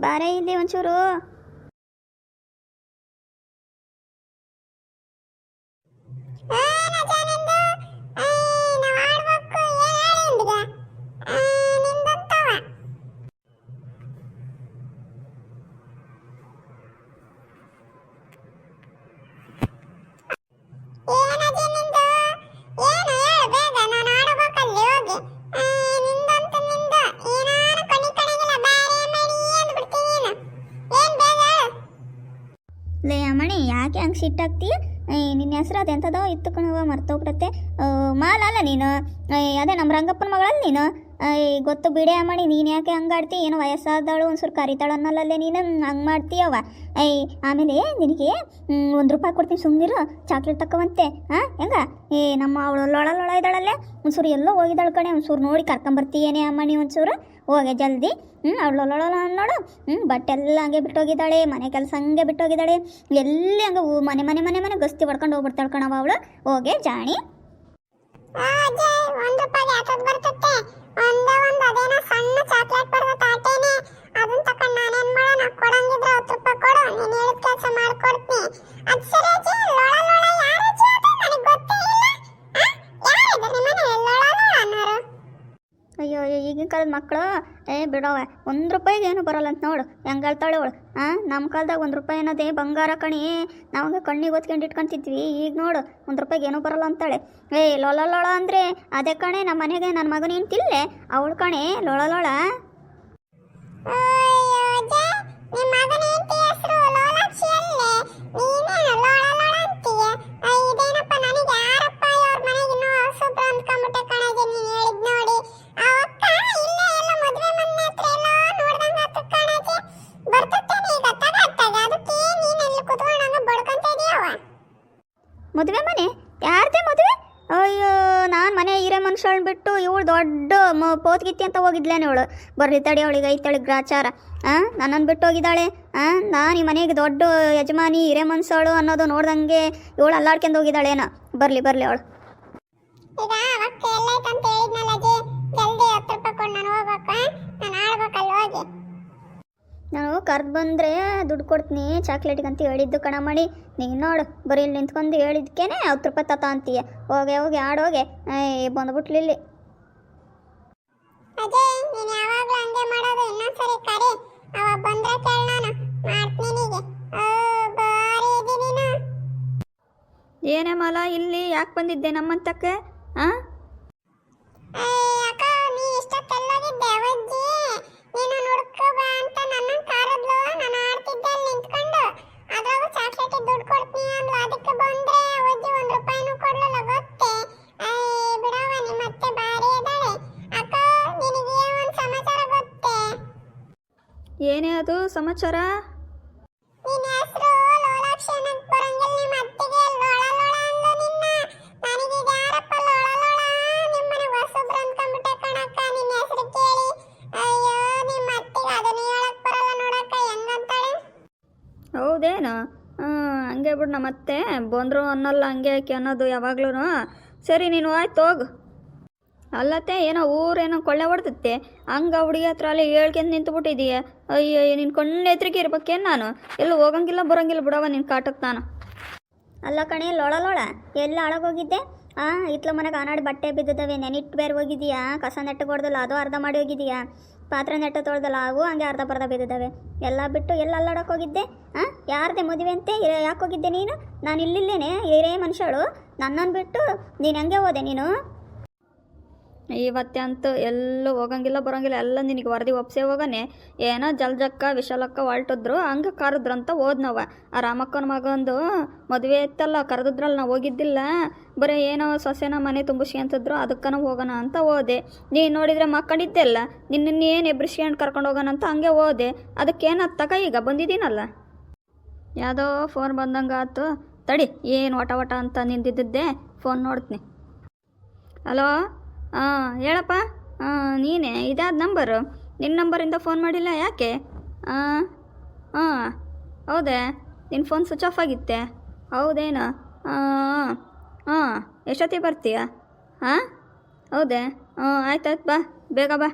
ಬಾರೇ ಇಲ್ಲಿ ಒಂಚೂರು. ಲೇ ಅಮ್ಮಣಿ, ಯಾಕೆ ಹಂಗೆ ಸಿಟ್ಟಾಗ್ತೀಯ? ನಿನ್ನ ಹೆಸ್ರು ಅದು ಎಂಥದೋ ಇತ್ತು ಕಣವ, ಮರ್ತೋಗ್ಬಿಡತ್ತೆ. ಮಾಲ ಅಲ್ಲ ನೀನು? ಅದೇ ನಮ್ಮ ರಂಗಪ್ಪನ ಮಗಳಲ್ಲ ನೀನು? ಗೊತ್ತು ಬಿಡೆ ಅಮ್ಮಣಿ, ನೀನು ಯಾಕೆ ಹಂಗೆ ಆಡ್ತಿ? ಏನೋ ವಯಸ್ಸಾದವಳು ಒಂದ್ಸೂರು ಕರಿತಾಳು ಅನ್ನಲ್ಲೇ ನೀನು ಹಂಗೆ ಮಾಡ್ತೀಯವ. ಆಮೇಲೆ ನಿನಗೆ 1 ರೂಪಾಯಿ ಕೊಡ್ತೀನಿ, ಸುಮ್ಮನಿರು. ಚಾಕ್ಲೇಟ್ ತಕ್ಕವಂತೆ. ಹೆಂಗ ನಮ್ಮ ಅವಳು ಲೊಳ ಇದ್ದಾಳಲ್ಲೇ, ಒಂದ್ಸೂರು ಎಲ್ಲೋ ಹೋಗಿದ್ದಾಳು ಕಣೆ, ಒಂದ್ಸೂರು ನೋಡಿ ಕರ್ಕೊಂಬರ್ತೀಯೇನೆ ಅಮ್ಮಣಿ, ಒಂಚೂರು ಹೋಗೆ ಜಲ್ದಿ. ಅವಳು ಲೊಳ ಅನ್ನೋಳು. ಬಟ್ಟೆ ಎಲ್ಲ ಹಂಗೆ ಬಿಟ್ಟೋಗಿದ್ದಾಳೆ, ಮನೆ ಕೆಲಸ ಹಂಗೆ ಬಿಟ್ಟೋಗಿದ್ದಾಳೆ, ಎಲ್ಲಿ ಹಂಗೆ ಮನೆ ಮನೆ ಮನೆ ಮನೆ ಗಸ್ತಿ ಹೊಡ್ಕೊಂಡು ಹೋಗ್ಬಿಡ್ತಾಳೆ ಕಣವ ಅವಳು. ಹೋಗೆ ಜಾಣಿ. ಅಯ್ಯೋ, ಈಗಿನ ಕಾಲದ ಮಕ್ಕಳು ಬಿಡೋವೆ, 1 ರೂಪಾಯಿಗೆ ಏನು ಬರೋಲ್ಲ ಅಂತ ನೋಡು ಹೆಂಗೆ ಹೇಳ್ತಾಳೆ ಅವಳು. ನಮ್ಮ ಕಾಲದಾಗ 1 ರೂಪಾಯಿ ಅನ್ನೋದೇ ಬಂಗಾರ ಕಣಿ, ನಾವಾಗ ಕಣ್ಣಿಗೆ ಒತ್ಕೊಂಡು ಇಟ್ಕೊಂತಿದ್ವಿ. ಈಗ ನೋಡು 1 ರೂಪಾಯಿಗೆ ಏನೂ ಬರೋಲ್ಲ ಅಂತಾಳೆ. ಲೊಳ ಅಂದರೆ ಅದೇ ಕಣೆ, ನಮ್ಮ ಮನೆಗೆ ನನ್ನ ಮಗನೇನು ತಿಲ್ಲೆ ಅವಳು ಕಣೆ ಲೊಳ. ಮದುವೆ ಮನೆ? ಯಾರದೇ ಮದುವೆ? ಅಯ್ಯೋ, ನಾನು ಮನೆ ಹಿರೇ ಮನುಷ್ಯಳನ್ನ ಬಿಟ್ಟು ಇವಳು ದೊಡ್ಡ ಪೋತ್ಗಿತ್ತಿ ಅಂತ ಹೋಗಿದ್ಲೇನೆ ಇವಳು. ಬರ್ರಿ ತಡಿ, ಅವಳಿಗೆ ಐತಳಿ ಗ್ರಾಚಾರ. ನನ್ನನ್ನು ಬಿಟ್ಟು ಹೋಗಿದ್ದಾಳೆ. ನಾನು ಈ ಮನೆಗೆ ದೊಡ್ಡ ಯಜಮಾನಿ ಹಿರೇ ಮನುಷ್ಯಳು ಅನ್ನೋದು ನೋಡ್ದಂಗೆ ಇವಳು ಅಲ್ಲಾಡ್ಕೊಂಡು ಹೋಗಿದ್ದಾಳೇನೋ. ಬರಲಿ ಅವಳು. ನಾನು ಕರ್ದು ಬಂದರೆ ದುಡ್ಡು ಕೊಡ್ತೀನಿ ಚಾಕ್ಲೇಟಿಗೆ ಅಂತ ಹೇಳಿದ್ದು ಕಣಮಣಿ. ನೀನು ನೋಡು, ಬರೀ ಇಲ್ಲಿ ನಿಂತ್ಕೊಂಡು ಹೇಳಿದ್ಕೇನೆ 10 ರೂಪಾಯಿ ತತ ಅಂತೀಯ. ಹೋಗಿ ಆಡೋಗೆ ಬಂದ್ಬಿಟ್ಲಿಲ್ಲಿ. ಏನೇ ಮಾಲ, ಇಲ್ಲಿ ಯಾಕೆ ಬಂದಿದ್ದೆ ನಮ್ಮಂತಕ್ಕೆ? ಏನೇ ಅದು ಸಮಾಚಾರ? ಹೌದೇನು? ಹಂಗೆ ಬಿಡು, ನಮ್ಮತ್ತೆ ಬಂದರು ಅನ್ನೋಲ್ಲ ಹಂಗೆ ಆಕೆ ಅನ್ನೋದು ಯಾವಾಗ್ಲೂ. ಸರಿ, ನೀನು ಆಯ್ತು ಹೋಗು. ಅಲ್ಲತ್ತೆ, ಏನೋ ಊರೇನೋ ಕೊಳ್ಳೆ ಹೊಡ್ದತ್ತೆ, ಹಂಗೆ ಹುಡುಗಿ ಹತ್ರ ಅಲ್ಲಿ ಹೇಳ್ಕೊಂಡು ನಿಂತುಬಿಟ್ಟಿದೀಯ. ಅಯ್ಯೋ, ನಿನ್ನ ಕಣ್ಣು ಎತ್ತರಿಕೆ ಇರ್ಬೇಕೇನು? ನಾನು ಎಲ್ಲೂ ಹೋಗಂಗಿಲ್ಲ ಬರೋಂಗಿಲ್ಲ ಬಿಡವ ನಿನ್ನ ಕಾಟಕ್ಕೆ ನಾನು. ಅಲ್ಲ ಕಣೆ ಲೊಳ, ಎಲ್ಲ ಹಾಳಾಗೋಗಿದ್ದೆ. ಇತ್ಲ ಮನೆಗೆ ಆನಾಡಿ ಬಟ್ಟೆ ಬಿದ್ದಿದ್ದಾವೆ, ನೆನಿಟ್ಟು ಬೇರೆ ಹೋಗಿದೀಯಾ. ಕಸ ನೆಟ್ಟಗೆ ಹೊಡೆದಲ್ಲ, ಅದು ಅರ್ಧ ಮಾಡಿ ಹೋಗಿದೀಯಾ. ಪಾತ್ರೆ ನೆಟ್ಟ ತೊಳೆದಲ್ಲ, ಅವು ಹಂಗೆ ಅರ್ಧ ಬಿದ್ದಿದ್ದಾವೆ. ಎಲ್ಲ ಬಿಟ್ಟು ಎಲ್ಲ ಅಲ್ಲಾಡಕ್ಕೆ ಹೋಗಿದ್ದೆ? ಯಾರದೇ ಮದುವೆ ಅಂತೆ? ಯಾಕೆ ಹೋಗಿದ್ದೆ ನೀನು? ನಾನು ಇಲ್ಲಿಲ್ಲೇನೆ ಹಿರೇ ಮನುಷ್ಯಳು, ನನ್ನನ್ನು ಬಿಟ್ಟು ನೀನು ಹಂಗೆ ಹೋದೆ ನೀನು? ಇವತ್ತೆ ಅಂತೂ ಎಲ್ಲೂ ಹೋಗಂಗಿಲ್ಲ ಬರೋಂಗಿಲ್ಲ, ಎಲ್ಲ ನಿನಗೆ ವರದಿ ಒಪ್ಸೆ ಹೋಗನೆ. ಏನೋ ಜಲ್ಜಕ್ಕ ವಿಶಾಲಕ್ಕ ಹೊಲ್ಟಿದ್ರು, ಹಂಗೆ ಕರೆದ್ರಂತ ಹೋದ್ನವ. ಆ ರಾಮಕ್ಕನ ಮಗಂದು ಮದುವೆ ಇತ್ತಲ್ಲ, ಕರೆದಿದ್ರಲ್ಲ, ನಾವು ಹೋಗಿದ್ದಿಲ್ಲ. ಬರೀ ಏನೋ ಸೊಸೆನ ಮನೆ ತುಂಬಿಸ್ಕೊಂತಿದ್ರು, ಅದಕ್ಕನ ಹೋಗೋಣ ಅಂತ ಹೋದೆ. ನೀನು ನೋಡಿದರೆ ಮಕ್ಕಳಿದ್ದೆಲ್ಲ, ನಿನ್ನೇನು ಎಬ್ರಿಸ್ಕೊಂಡು ಕರ್ಕೊಂಡು ಹೋಗೋಣ ಅಂತ ಹಂಗೆ ಹೋದೆ. ಅದಕ್ಕೇನತ್ತಕ ಈಗ ಬಂದಿದ್ದೀನಲ್ಲ. ಯಾವುದೋ ಫೋನ್ ಬಂದಂಗೆ ಆಯ್ತು, ತಡಿ. ಏನು ವಟ ಅಂತ ನಿಂದಿದ್ದೆ, ಫೋನ್ ನೋಡ್ತೀನಿ. ಹಲೋ, ಹೇಳಪ್ಪ. ನೀನೇ? ಇದಾದ ನಂಬರು? ನಿನ್ನ ನಂಬರಿಂದ ಫೋನ್ ಮಾಡಿಲ್ಲ ಯಾಕೆ? ಹೌದೇ? ನಿನ್ನ ಫೋನ್ ಸ್ವಿಚ್ ಆಫ್ ಆಗಿತ್ತೆ? ಹೌದೇನು? ಎಷ್ಟೊತ್ತಿಗೆ ಬರ್ತೀಯ? ಹೌದೇ? ಆಯ್ತಾಯ್ತು, ಬಾ ಬೇಗ ಬಾ.